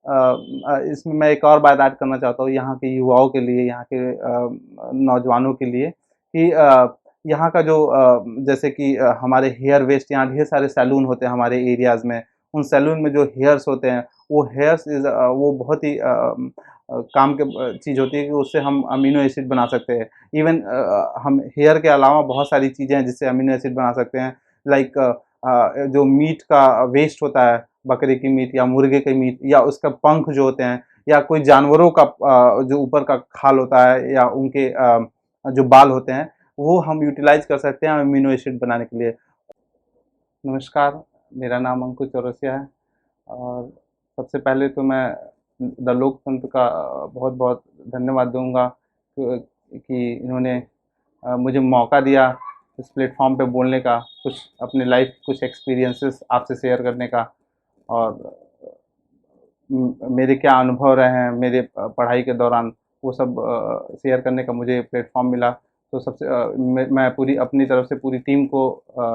इसमें मैं एक और बात ऐड करना चाहता हूँ यहाँ के युवाओं के लिए, यहाँ के नौजवानों के लिए कि यहाँ का जो जैसे कि हमारे हेयर वेस्ट, यहाँ ढेर सारे सैलून होते हैं हमारे एरियाज़ में। उन सैलून में जो हेयर्स होते हैं, वो हेयर्स वो बहुत ही काम के चीज़ होती है कि उससे हम अमीनो एसिड बना सकते हैं। इवन हम हेयर के अलावा बहुत सारी चीज़ें हैं जिससे अमीनो एसिड बना सकते हैं। लाइक जो मीट का वेस्ट होता है, बकरे की मीट या मुर्गे की मीट, या उसका पंख जो होते हैं, या कोई जानवरों का जो ऊपर का खाल होता है, या उनके जो बाल होते हैं, वो हम यूटिलाइज कर सकते हैं अमीनो एसिड बनाने के लिए। नमस्कार, मेरा नाम अंकुर चौरसिया है। और सबसे पहले तो मैं द लोकतंत्र का बहुत-बहुत धन्यवाद दूँगा कि इन्होंने मुझे मौका दिया इस प्लेटफ़ॉर्म पे बोलने का, कुछ अपने लाइफ़ कुछ एक्सपीरियंसेस आपसे शेयर करने का। और मेरे क्या अनुभव रहे हैं मेरे पढ़ाई के दौरान, वो सब शेयर करने का मुझे प्लेटफ़ॉर्म मिला। तो सबसे मैं पूरी अपनी तरफ से पूरी टीम को,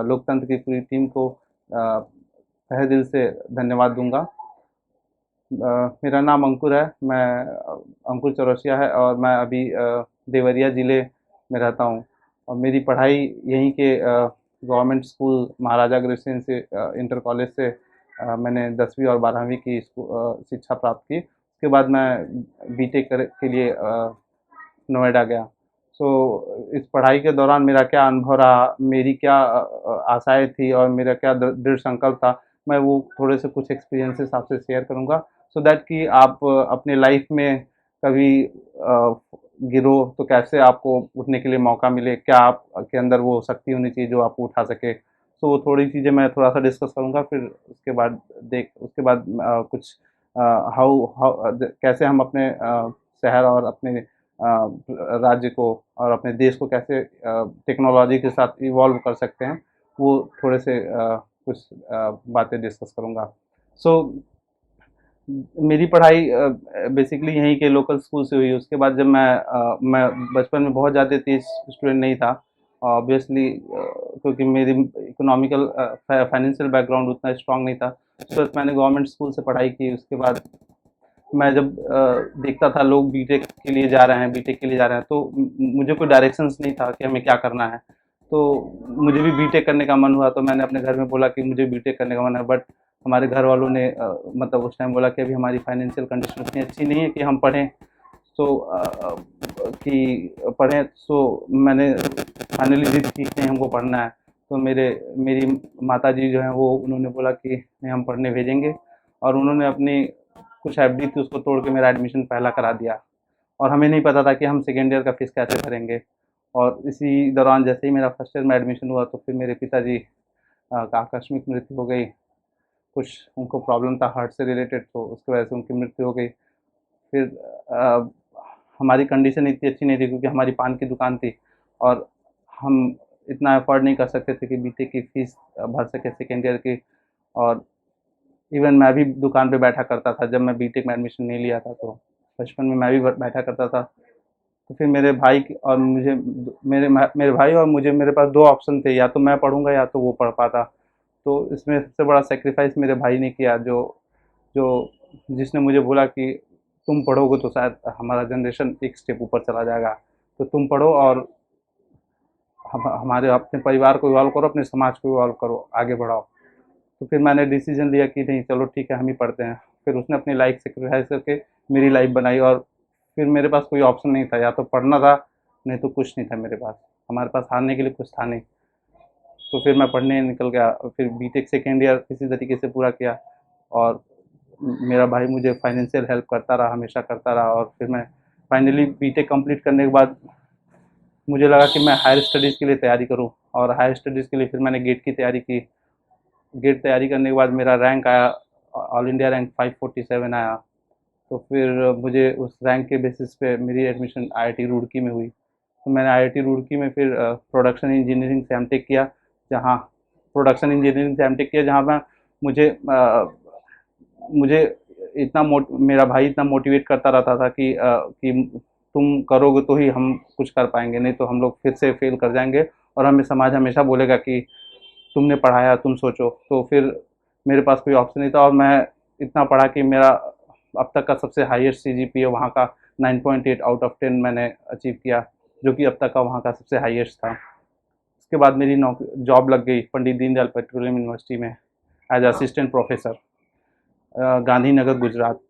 लोकतंत्र की पूरी टीम को तहे दिल से धन्यवाद दूँगा। मेरा नाम अंकुर है, मैं अंकुर चौरसिया है, और मैं अभी देवरिया ज़िले में रहता हूँ। और मेरी पढ़ाई यहीं के गवर्नमेंट स्कूल महाराजा अग्रसेन से इंटर कॉलेज से मैंने 10वीं और 12वीं की शिक्षा प्राप्त की। उसके बाद मैं बीटेक के लिए नोएडा गया। सो इस पढ़ाई के दौरान मेरा क्या अनुभव रहा, मेरी क्या आशाएँ थी और मेरा क्या दृढ़ संकल्प था, मैं वो थोड़े से कुछ एक्सपीरियंसेस आपसे शेयर करूँगा, सो दैट कि आप अपने लाइफ में कभी गिरो तो कैसे आपको उठने के लिए मौका मिले, क्या आपके अंदर वो शक्ति होनी चाहिए जो आपको उठा सके। सो वो थोड़ी चीज़ें मैं थोड़ा-सा डिस्कस करूँगा, फिर उसके बाद कुछ हाउ हाउ कैसे हम अपने शहर और अपने राज्य को और अपने देश को कैसे टेक्नोलॉजी के साथ इवॉल्व कर सकते हैं, वो थोड़े से कुछ बातें डिस्कस करूँगा। सो मेरी पढ़ाई बेसिकली यहीं के लोकल स्कूल से हुई। उसके बाद जब मैं बचपन में बहुत ज़्यादा तेज़ स्टूडेंट नहीं था, ऑब्वियसली क्योंकि मेरी इकोनॉमिकल फाइनेंशियल बैकग्राउंड उतना स्ट्रॉन्ग नहीं था। तो मैंने गवर्नमेंट स्कूल से पढ़ाई की। उसके बाद मैं जब देखता था लोग बीटेक के लिए जा रहे हैं, तो मुझे कोई डायरेक्शंस नहीं था कि हमें क्या करना है। तो मुझे भी बीटेक करने का मन हुआ, तो मैंने अपने घर में बोला कि मुझे बीटेक करने का मन है, बट हमारे घर वालों ने मतलब उस टाइम बोला कि अभी हमारी फाइनेंशियल कंडीशन उतनी अच्छी नहीं है कि हम पढ़ें। सो पढ़ें, सो मैंने फाइनली जिद की कि नहीं, हमको पढ़ना है। तो मेरी माताजी जो हैं, वो उन्होंने बोला कि नहीं, हम पढ़ने भेजेंगे। और उन्होंने अपनी कुछ एफडी थी उसको तोड़ के मेरा एडमिशन पहला करा दिया। और हमें नहीं पता था कि हम सेकेंड ईयर का फीस कैसे भरेंगे। और इसी दौरान जैसे ही मेरा फर्स्ट ईयर में एडमिशन हुआ, तो फिर मेरे पिताजी का आकस्मिक मृत्यु हो गई। कुछ उनको प्रॉब्लम था हार्ट से रिलेटेड, तो उसकी वजह से उनकी मृत्यु हो गई। फिर अ, हमारी कंडीशन इतनी अच्छी नहीं थी क्योंकि हमारी पान की दुकान थी, और हम इतना अफोर्ड नहीं कर सकते थे कि बीटेक की फ़ीस भर सके सेकेंड ईयर की। और इवन मैं भी दुकान पे बैठा करता था जब मैं बीटेक में एडमिशन नहीं लिया था, तो बचपन में मैं भी बैठा करता था। तो फिर मेरे भाई और मुझे, मेरे पास दो ऑप्शन थे, या तो मैं पढ़ूंगा या तो वो पढ़ पाता। तो इसमें सबसे बड़ा सेक्रीफाइस मेरे भाई ने किया, जो जो जिसने मुझे बोला कि तुम पढ़ोगे तो शायद हमारा जनरेशन एक स्टेप ऊपर चला जाएगा, तो तुम पढ़ो और हम हमारे अपने परिवार को इवॉल्व करो, अपने समाज को इवॉल्व करो, आगे बढ़ाओ। तो फिर मैंने डिसीजन लिया कि नहीं, चलो ठीक है, हम ही पढ़ते हैं। फिर उसने अपनी लाइफ सेक्रीफाइस करके मेरी लाइफ बनाई, और फिर मेरे पास कोई ऑप्शन नहीं था, या तो पढ़ना था, नहीं तो कुछ नहीं था मेरे पास। हमारे पास हारने के लिए कुछ था नहीं। तो फिर मैं पढ़ने निकल गया, फिर बीटेक सेकेंड ईयर किसी तरीके से पूरा किया। और मेरा भाई मुझे फाइनेंशियल हेल्प करता रहा, हमेशा करता रहा। और फिर मैं फाइनली बीटेक कंप्लीट करने के बाद मुझे लगा कि मैं हायर स्टडीज़ के लिए तैयारी करूं, और हायर स्टडीज़ के लिए फिर मैंने गेट की तैयारी की। गेट तैयारी करने के बाद मेरा रैंक आया, ऑल इंडिया रैंक 547 आया। तो फिर मुझे उस रैंक के बेसिस पे मेरी एडमिशन आईआईटी रुड़की में हुई। तो मैंने आईआईटी रुड़की में फिर प्रोडक्शन इंजीनियरिंग से एमटेक किया, जहाँ जहाँ मैं मुझे मुझे मेरा भाई इतना मोटिवेट करता रहता था कि तुम करोगे तो ही हम कुछ कर पाएंगे, नहीं तो हम लोग फिर से फेल कर जाएंगे, और हमें समाज हमेशा बोलेगा कि तुमने पढ़ाया, तुम सोचो। तो फिर मेरे पास कोई ऑप्शन नहीं था, और मैं इतना पढ़ा कि मेरा अब तक का सबसे हाईएस्ट सीजीपीए वहाँ का 9.8 आउट ऑफ 10 मैंने अचीव किया, जो कि अब तक का वहाँ का सबसे हाईएस्ट था। उसके बाद मेरी जॉब लग गई पंडित दीनदयाल पेट्रोलियम यूनिवर्सिटी में as assistant professor, Gandhinagar Gujarat.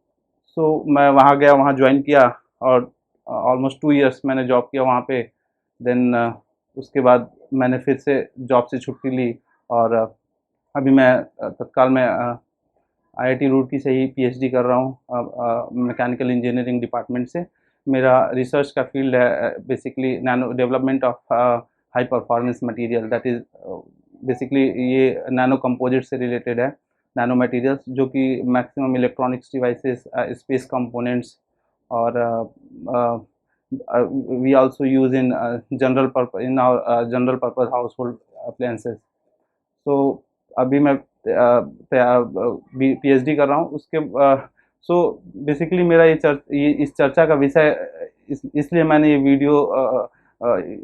So मैं वहाँ गया, वहाँ ज्वाइन किया और ऑलमोस्ट 2 इयर्स मैंने जॉब किया वहाँ पे। देन उसके बाद मैंने फिर से जॉब से छुट्टी ली और अभी मैं तत्काल में आईआईटी रुड़की से ही पीएचडी कर रहा हूँ मैकेनिकल इंजीनियरिंग डिपार्टमेंट से। मेरा रिसर्च का फील्ड है basically nano development of high performance material, that is basically ये नैनो कंपोजिट से रिलेटेड है, नैनो मटेरियल्स जो कि maximum electronics devices, space components और we also use in general purpose in our general purpose household appliances. So अभी मैं PhD कर रहा हूँ उसके। सो बेसिकली मेरा ये इस चर्चा का विषय इसलिए मैंने ये वीडियो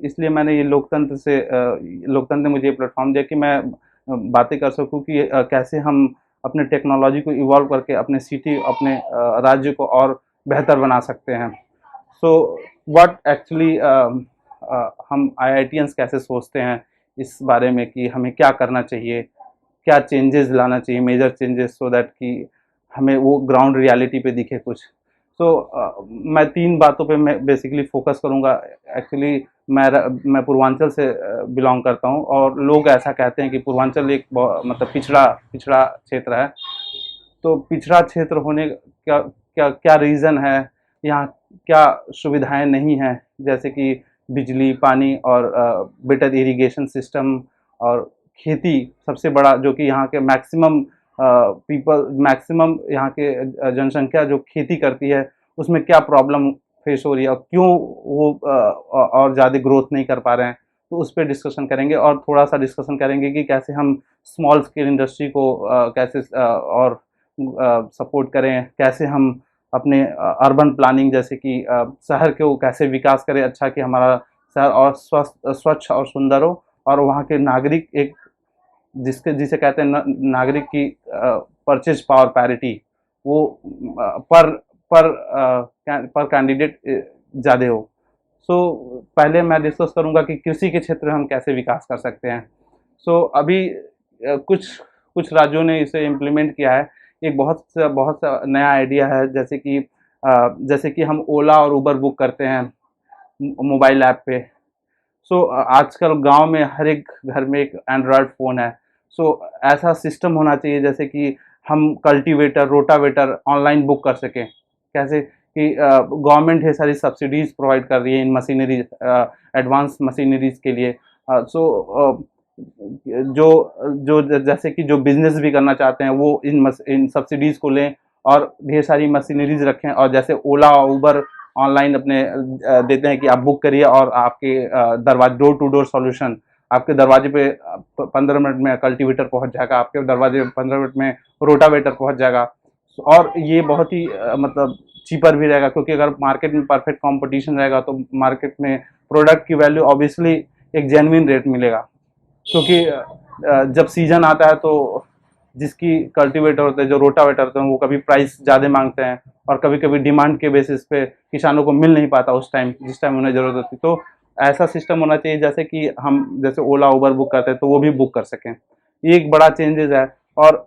इसलिए मैंने ये लोकतंत्र ने मुझे ये प्लेटफॉर्म दिया कि मैं बातें कर सकूँ कि कैसे हम अपने टेक्नोलॉजी को इवॉल्व करके अपने सिटी, अपने राज्य को और बेहतर बना सकते हैं। सो व्हाट एक्चुअली हम आईआईटियंस कैसे सोचते हैं इस बारे में कि हमें क्या करना चाहिए, क्या चेंजेस लाना चाहिए, मेजर चेंजेस, सो दैट कि हमें वो ग्राउंड रियलिटी पे दिखे कुछ। मैं 3 बातों पे मैं बेसिकली फोकस करूँगा। एक्चुअली मैं पूर्वांचल से बिलोंग करता हूँ और लोग ऐसा कहते हैं कि पूर्वांचल एक मतलब पिछड़ा क्षेत्र है। तो पिछड़ा क्षेत्र होने का क्या रीज़न है, यहाँ क्या सुविधाएं नहीं हैं, जैसे कि बिजली, पानी और बेटर इरिगेशन सिस्टम और खेती सबसे बड़ा, जो कि यहाँ के मैक्सिमम यहाँ के जनसंख्या जो खेती करती है उसमें क्या प्रॉब्लम फेस हो रही है और क्यों वो और ज़्यादा ग्रोथ नहीं कर पा रहे हैं। तो उस पर डिस्कशन करेंगे और थोड़ा सा डिस्कशन करेंगे कि कैसे हम स्मॉल स्केल इंडस्ट्री को कैसे और सपोर्ट करें, कैसे हम अपने अर्बन प्लानिंग जैसे कि शहर को कैसे विकास करें अच्छा, कि हमारा शहर और स्वच्छ और सुंदर हो और वहाँ के नागरिक एक जिसे कहते हैं नागरिक की परचेज पावर पैरिटी, वो पर पर कैंडिडेट ज़्यादा हो। पहले मैं डिस्कस करूँगा कि कृषि के क्षेत्र में हम कैसे विकास कर सकते हैं। अभी कुछ राज्यों ने इसे इम्प्लीमेंट किया है। एक बहुत नया आइडिया है, जैसे कि हम ओला और उबर बुक करते हैं मोबाइल ऐप पे। आजकल गांव में हर एक घर में एक एंड्रॉयड फ़ोन है। ऐसा सिस्टम होना चाहिए जैसे कि हम कल्टीवेटर, रोटावेटर ऑनलाइन बुक कर सकें। कैसे कि गवर्नमेंट है सारी सब्सिडीज़ प्रोवाइड कर रही है इन मशीनरी, एडवांस मशीनरीज़ के लिए। जो जैसे कि जो बिज़नेस भी करना चाहते हैं वो इन सब्सिडीज़ को लें और ढेर सारी मशीनरीज़ रखें, और जैसे ओला और उबर ऑनलाइन अपने देते हैं कि आप बुक करिए और आपके दरवाजे, डोर टू डोर सॉल्यूशन, आपके दरवाजे पे 15 मिनट में कल्टीवेटर पहुंच जाएगा, आपके दरवाजे पे 15 मिनट में रोटावेटर पहुंच जाएगा। और ये बहुत ही मतलब चीपर भी रहेगा, क्योंकि अगर मार्केट में परफेक्ट कंपटीशन रहेगा तो मार्केट में प्रोडक्ट की वैल्यू ऑब्वियसली एक जेन्युइन रेट मिलेगा। क्योंकि जब सीजन आता है तो जिसकी कल्टीवेटर होते हैं, जो रोटावेटर होते हैं, वो कभी प्राइस ज़्यादा मांगते हैं और कभी कभी डिमांड के बेसिस पे किसानों को मिल नहीं पाता उस टाइम जिस टाइम उन्हें ज़रूरत होती। तो ऐसा सिस्टम होना चाहिए जैसे कि हम जैसे ओला उबर बुक करते हैं तो वो भी बुक कर सकें। ये एक बड़ा चेंजेस है। और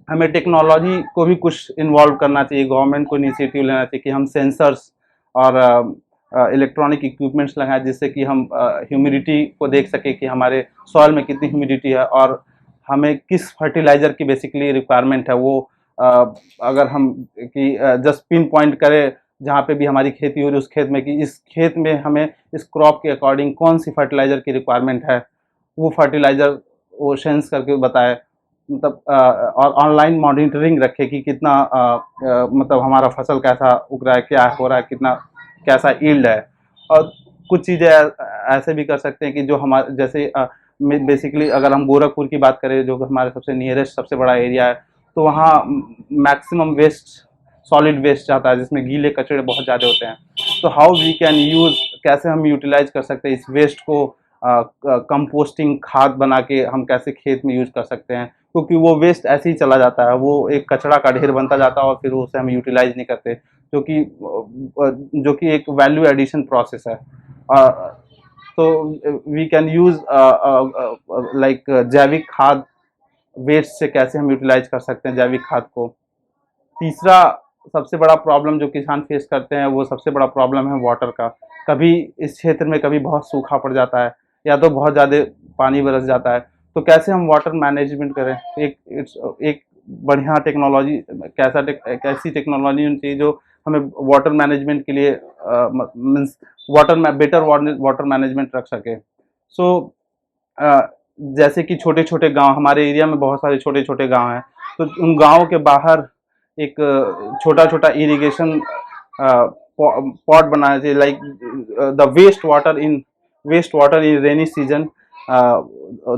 हमें टेक्नोलॉजी को भी कुछ इन्वॉल्व करना चाहिए, गवर्नमेंट को इनिशिएटिव लेना चाहिए कि हम सेंसर्स और इलेक्ट्रॉनिक इक्विपमेंट्स लगाएं, जिससे कि हम ह्यूमिडिटी को देख सकें कि हमारे सॉइल में कितनी ह्यूमिडिटी है और हमें किस फर्टिलाइज़र की बेसिकली रिक्वायरमेंट है। वो अगर हम कि जस्ट पिन पॉइंट करें जहाँ पे भी हमारी खेती हो रही है उस खेत में, कि इस खेत में हमें इस क्रॉप के अकॉर्डिंग कौन सी फर्टिलाइज़र की रिक्वायरमेंट है, वो फर्टिलाइज़र वो सेंस करके बताए। मतलब और ऑनलाइन मॉनिटरिंग रखे कि कितना मतलब हमारा फसल कैसा उग रहा है, क्या हो रहा है, कैसा यील्ड है। और कुछ चीज़ें ऐसे भी कर सकते हैं कि जो हमारे जैसे बेसिकली अगर हम गोरखपुर की बात करें जो हमारे सबसे नियरेस्ट सबसे बड़ा एरिया है, तो वहाँ मैक्सिमम वेस्ट सॉलिड वेस्ट जाता है, जिसमें गीले कचरे बहुत ज़्यादा होते हैं। तो हाउ वी कैन यूज़, कैसे हम यूटिलाइज कर सकते हैं इस वेस्ट को, कंपोस्टिंग खाद बना के हम कैसे खेत में यूज कर सकते हैं, क्योंकि वो वेस्ट ऐसे ही चला जाता है, वो एक कचरा का ढेर बनता जाता है और फिर उसे हम यूटिलाइज नहीं करते, जो कि एक वैल्यू एडिशन प्रोसेस है। तो वी कैन यूज लाइक जैविक खाद, वेस्ट से कैसे हम यूटिलाइज कर सकते हैं जैविक खाद को। तीसरा सबसे बड़ा प्रॉब्लम जो किसान फेस करते हैं, वो सबसे बड़ा प्रॉब्लम है वाटर का। कभी इस क्षेत्र में कभी बहुत सूखा पड़ जाता है या तो बहुत ज़्यादा पानी बरस जाता है, तो कैसे हम वाटर मैनेजमेंट करें। एक बढ़िया टेक्नोलॉजी, कैसी टेक्नोलॉजी होनी चाहिए जो हमें वाटर मैनेजमेंट के लिए मीन्स बेटर वाटर मैनेजमेंट रख सके। सो जैसे कि छोटे छोटे गांव, हमारे एरिया में बहुत सारे छोटे छोटे गांव हैं, तो उन गांवों के बाहर एक छोटा छोटा इरिगेशन पॉट बनाना चाहिए, like the waste water in rainy season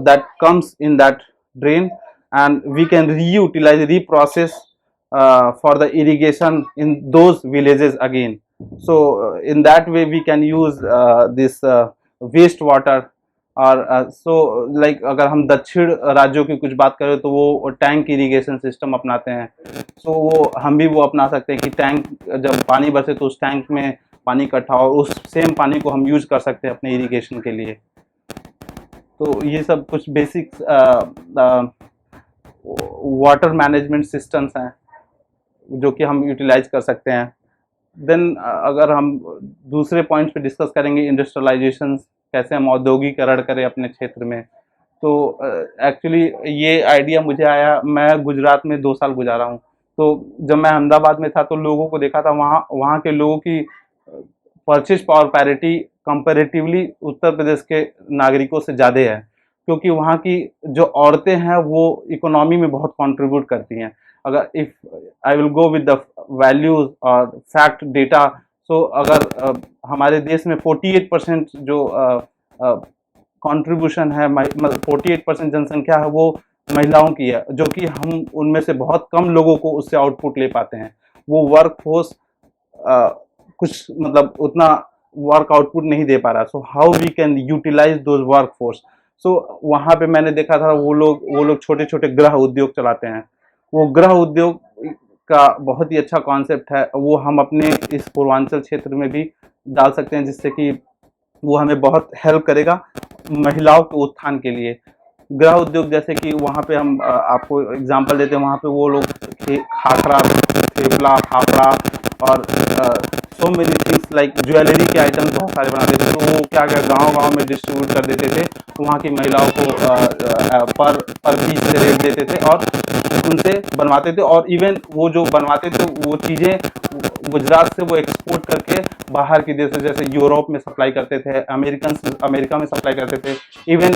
that comes in that drain, and we can reprocess for the irrigation in those villages again. So in that way we can use this waste water। और so like अगर हम दक्षिण राज्यों की कुछ बात करें तो वो टैंक इरिगेशन सिस्टम अपनाते हैं। सो वो हम भी वो अपना सकते हैं कि टैंक जब पानी बरसे तो उस टैंक में पानी इकट्ठा और उस सेम पानी को हम यूज कर सकते हैं अपने इरिगेशन के लिए। तो ये सब कुछ बेसिक्स वाटर मैनेजमेंट सिस्टम्स हैं जो कि हम यूटिलाइज कर सकते हैं। देन अगर हम दूसरे पॉइंट्स पे डिस्कस करेंगे, इंडस्ट्रियलाइजेशन, कैसे हम औद्योगिकरण करें अपने क्षेत्र में। तो एक्चुअली ये आइडिया मुझे आया, मैं गुजरात में 2 साल गुजारा हूँ। तो जब मैं अहमदाबाद में था तो लोगों को देखा था, वहाँ के लोगों की purchase power parity comparatively Uttar Pradesh के नागरिकों से ज़्यादा है, क्योंकि वहाँ की जो औरतें हैं वो इकोनॉमी में बहुत कंट्रीब्यूट करती हैं। अगर if I will go with the values और फैक्ट डेटा, सो अगर हमारे देश में 48% जो कंट्रीब्यूशन है, 48% जनसंख्या है वो महिलाओं की है, जो कि हम उनमें से बहुत कम लोगों को उससे आउटपुट ले पाते हैं। वो वर्क फोर्स कुछ मतलब उतना वर्क आउटपुट नहीं दे पा रहा। So how we can utilize those work force. So वहाँ पे मैंने देखा था वो लोग छोटे छोटे गृह उद्योग चलाते हैं। वो गृह उद्योग का बहुत ही अच्छा कॉन्सेप्ट है, वो हम अपने इस पूर्वांचल क्षेत्र में भी डाल सकते हैं, जिससे कि वो हमें बहुत हेल्प करेगा महिलाओं के उत्थान के लिए। गृह उद्योग जैसे कि वहाँ पे हम आपको एग्जांपल देते हैं, वहाँ पे वो लोग खाखरा, थेपला, फाफड़ा और so many things like jewellery के आइटम्स बहुत सारे बनाते थे। तो वो क्या गांव में डिस्ट्रीब्यूट कर देते थे, वहाँ की महिलाओं को पर पीस से रेट देते थे और उनसे बनवाते थे। और इवन वो जो बनवाते थे वो चीज़ें गुजरात से वो एक्सपोर्ट करके बाहर के देशों जैसे यूरोप में सप्लाई करते थे, अमेरिका में सप्लाई करते थे, इवन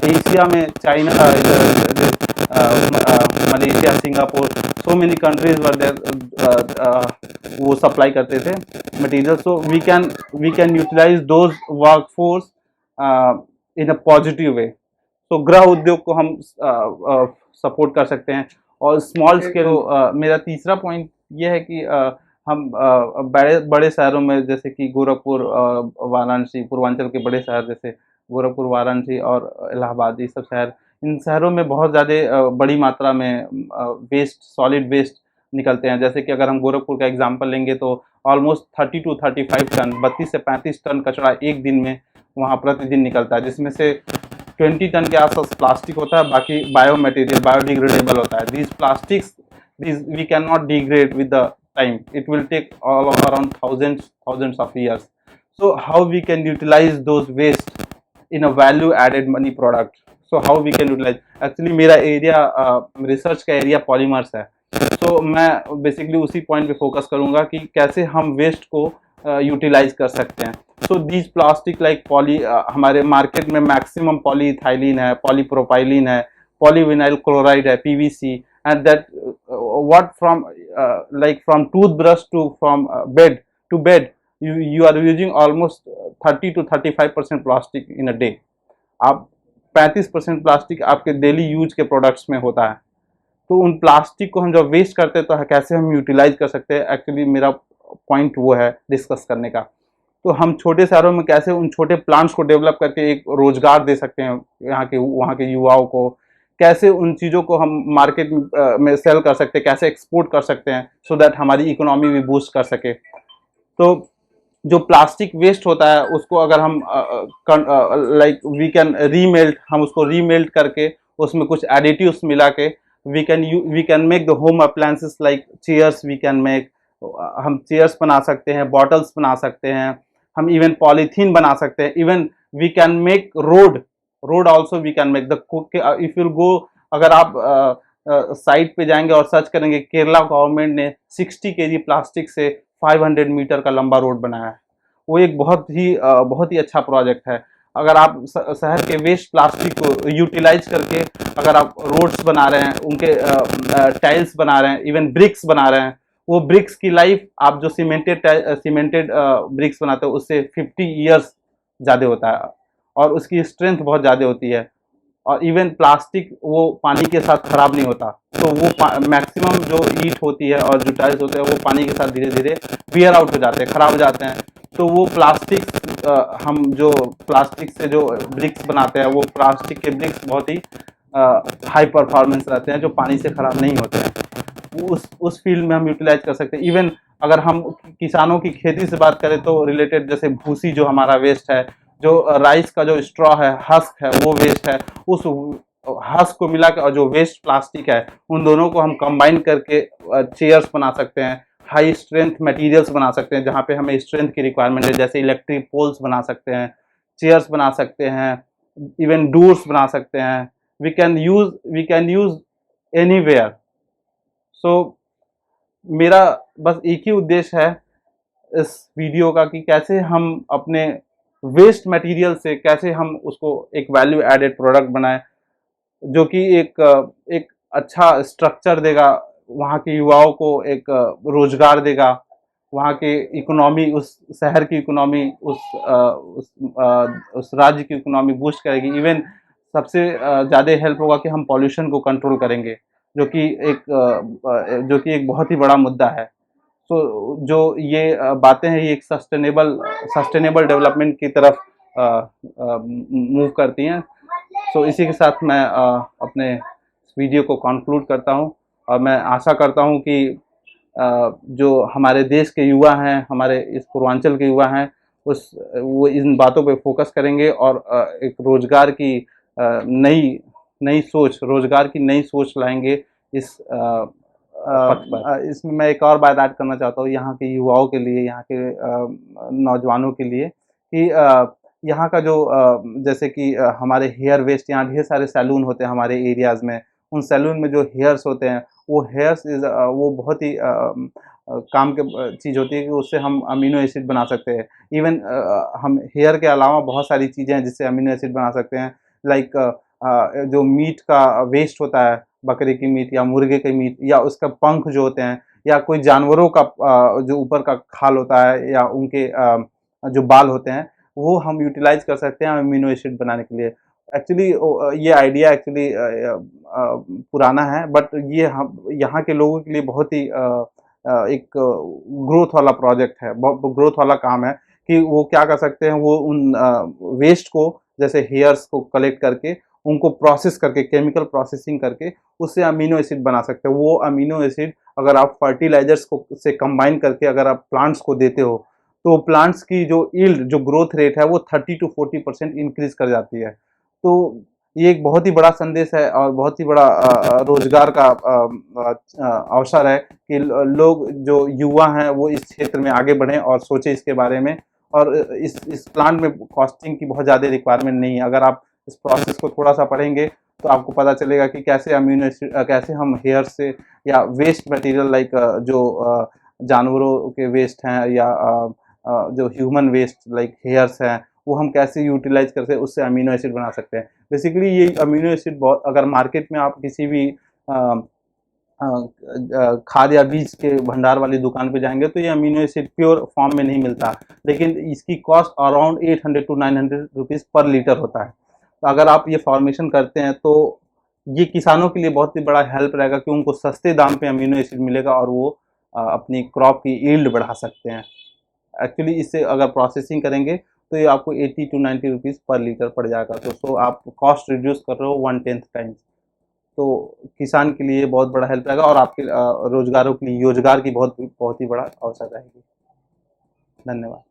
एशिया में China, Malaysia, Singapore, so many countries were there, वो सप्लाई करते थे material. So we can utilize those work force in a positive way. तो गृह उद्योग को हम सपोर्ट कर सकते हैं। और स्मॉल स्केल, मेरा तीसरा पॉइंट ये है कि हम बड़े शहरों में जैसे कि गोरखपुर, वाराणसी, पूर्वांचल के बड़े शहर जैसे गोरखपुर, वाराणसी और इलाहाबाद, ये सब शहर, इन शहरों में बहुत ज़्यादा बड़ी मात्रा में सॉलिड वेस्ट निकलते हैं। जैसे कि अगर हम गोरखपुर का एग्जांपल लेंगे तो ऑलमोस्ट 30 to 35 टन, 32 से 35 टन कचरा एक दिन में वहाँ प्रतिदिन निकलता है, जिसमें से 20 टन के आसपास प्लास्टिक होता है, बाकी बायो मटेरियल, बायोडिग्रेडेबल होता है। These plastics we can not degrade with the time, it will take all around thousands of years. So how we can utilize those waste in a value added money product? So how we can utilize, actually मेरा area research का area polymers है। so मैं basically उसी point पे focus करूंगा कि कैसे हम वेस्ट को यूटिलाइज कर सकते हैं। सो दीज प्लास्टिक लाइक हमारे मार्केट में मैक्सिमम पॉलीइथाइलिन है, पॉलीप्रोपाइलिन है, पॉलीविनाइल क्लोराइड है, PVC, and that what from like from toothbrush to from bed to bed, you are using almost 30 to 35% plastic in a day। आप 35% plastic आपके daily use के products में होता है। तो उन प्लास्टिक को हम जब वेस्ट करते हैं तो कैसे हम यूटिलाइज कर सकते हैं, एक्चुअली मेरा पॉइंट वो है डिस्कस करने का। तो हम छोटे शहरों में कैसे उन छोटे प्लांट्स को डेवलप करके एक रोजगार दे सकते हैं वहाँ के युवाओं को, कैसे उन चीज़ों को हम मार्केट में सेल कर सकते हैं, कैसे एक्सपोर्ट कर सकते हैं, सो दैट हमारी इकोनॉमी भी बूस्ट कर सके। तो जो प्लास्टिक वेस्ट होता है उसको अगर हम लाइक वी कैन रीमेल्ट, हम उसको रीमेल्ट करके उसमें कुछ एडिटिव्स मिला के we can make the home appliances like chairs, we can make, हम चेयर्स बना सकते हैं, बॉटल्स बना सकते हैं, हम इवन पॉलीथीन बना सकते हैं, even we can make road also we can make the, if you go, अगर आप साइट पे जाएंगे और सर्च करेंगे, केरला गवर्नमेंट ने 60 केजी प्लास्टिक से 500 मीटर का लंबा रोड बनाया है। वो एक बहुत ही अच्छा प्रोजेक्ट है। अगर आप शहर के वेस्ट प्लास्टिक को यूटिलाइज करके अगर आप रोड्स बना रहे हैं, उनके टाइल्स बना रहे हैं, इवन ब्रिक्स बना रहे हैं, वो ब्रिक्स की लाइफ आप जो सीमेंटेड ब्रिक्स बनाते हो उससे 50 ईयर्स ज़्यादा होता है और उसकी स्ट्रेंथ बहुत ज़्यादा होती है। और इवन प्लास्टिक वो पानी के साथ खराब नहीं होता, तो वो मैक्सिमम जो ईट होती है और जो टाइल्स होते हैं वो पानी के साथ धीरे धीरे वियर आउट हो जाते हैं, खराब हो जाते हैं। तो वो प्लास्टिक हम जो प्लास्टिक से जो ब्रिक्स बनाते हैं, वो प्लास्टिक के ब्रिक्स बहुत ही हाई परफॉर्मेंस रहते हैं, जो पानी से खराब नहीं होते हैं। उस फील्ड में हम यूटिलाइज कर सकते हैं। इवन अगर हम किसानों की खेती से बात करें तो रिलेटेड, जैसे भूसी जो हमारा वेस्ट है, जो राइस का जो स्ट्रॉ है, हस्क है, वो वेस्ट है, उस हस्क को मिला के और जो वेस्ट प्लास्टिक है उन दोनों को हम कंबाइन करके चेयर्स बना सकते हैं, हाई स्ट्रेंथ मटेरियल्स बना सकते हैं जहाँ पे हमें स्ट्रेंथ की रिक्वायरमेंट है, जैसे इलेक्ट्रिक पोल्स बना सकते हैं, चेयर्स बना सकते हैं, इवन डोर्स बना सकते हैं। We can use anywhere. So मेरा बस एक ही उद्देश्य है इस वीडियो का कि कैसे हम अपने वेस्ट मटेरियल से कैसे हम उसको एक वैल्यू एडेड प्रोडक्ट बनाएं, जो कि एक अच्छा स्ट्रक्चर देगा, वहाँ के युवाओं को एक रोजगार देगा, वहाँ के इकोनॉमी, उस शहर की इकोनॉमी, उस राज्य की इकोनॉमी बूस्ट करेगी। इवन सबसे ज़्यादा हेल्प होगा कि हम पॉल्यूशन को कंट्रोल करेंगे, जो कि एक बहुत ही बड़ा मुद्दा है। तो जो ये बातें हैं, ये एक सस्टेनेबल डेवलपमेंट की तरफ मूव करती हैं। सो इसी के साथ मैं अपने वीडियो को कंक्लूड करता हूं और मैं आशा करता हूं कि जो हमारे देश के युवा हैं, हमारे इस पूर्वांचल के युवा हैं, वो इन बातों पे फोकस करेंगे और एक रोजगार की नई रोजगार की नई सोच लाएंगे इस इसमें मैं एक और बात ऐड करना चाहता हूँ यहाँ के युवाओं के लिए, यहाँ के नौजवानों के लिए, कि यहाँ का जो जैसे कि हमारे हेयर वेस्ट, यहाँ ढेर सारे सैलून होते हैं हमारे एरियाज़ में। उन सैलून में जो हेयर्स होते हैं, वो हेयर्स वो बहुत ही काम के चीज़ होती है कि उससे हम अमीनो एसिड बना सकते हैं। इवन हम हेयर के अलावा बहुत सारी चीज़ें हैं जिससे अमीनो एसिड बना सकते हैं। लाइक जो मीट का वेस्ट होता है, बकरे की मीट या मुर्गे की मीट, या उसका पंख जो होते हैं, या कोई जानवरों का जो ऊपर का खाल होता है, या उनके जो बाल होते हैं, वो हम यूटिलाइज कर सकते हैं अमीनो एसिड बनाने के लिए। एक्चुअली ये आइडिया एक्चुअली पुराना है, बट ये हम यहाँ के लोगों के लिए बहुत ही एक ग्रोथ वाला प्रोजेक्ट है, बहुत ग्रोथ वाला काम है कि वो क्या कर सकते हैं, वो उन वेस्ट को, जैसे हेयर्स को कलेक्ट करके उनको प्रोसेस करके, केमिकल प्रोसेसिंग करके उससे अमीनो एसिड बना सकते हैं। वो अमीनो एसिड अगर आप फर्टिलाइजर्स को से कंबाइन करके अगर आप प्लांट्स को देते हो, तो प्लांट्स की जो यील्ड, जो ग्रोथ रेट है, वो 30 to 40% इंक्रीज कर जाती है। तो ये एक बहुत ही बड़ा संदेश है और बहुत ही बड़ा रोजगार का अवसर है कि लोग जो युवा हैं वो इस क्षेत्र में आगे बढ़ें और सोचें इसके बारे में। और इस प्लांट में कॉस्टिंग की बहुत ज़्यादा रिक्वायरमेंट नहीं है। अगर आप इस प्रोसेस को थोड़ा सा पढ़ेंगे तो आपको पता चलेगा कि कैसे अमीनो एसिड, कैसे हम हेयर से या वेस्ट मटेरियल लाइक जो जानवरों के वेस्ट हैं, या जो ह्यूमन वेस्ट लाइक हेयर्स हैं, वो हम कैसे यूटिलाइज करके उससे अमीनो एसिड बना सकते हैं। बेसिकली ये अमीनो एसिड बहुत, अगर मार्केट में आप किसी भी खाद या बीज के भंडार वाली दुकान पे जाएंगे तो ये अमीनो एसिड प्योर फॉर्म में नहीं मिलता, लेकिन इसकी कॉस्ट अराउंड 800 to 900 रुपीज़ पर लीटर होता है। तो अगर आप ये फॉर्मेशन करते हैं तो ये किसानों के लिए बहुत ही बड़ा हेल्प रहेगा कि उनको सस्ते दाम पे अमीनो एसिड मिलेगा और वो अपनी क्रॉप की यील्ड बढ़ा सकते हैं। एक्चुअली इससे अगर प्रोसेसिंग करेंगे तो ये आपको 80 to 90 रुपीज़ पर लीटर पड़ जाएगा। तो आप कॉस्ट रिड्यूस कर रहे हो 1/10 टाइम्स। तो किसान के लिए बहुत बड़ा हेल्प रहेगा और आपके रोजगारों के लिए रोजगार की बहुत बहुत ही बड़ा अवसर रहेगी। धन्यवाद।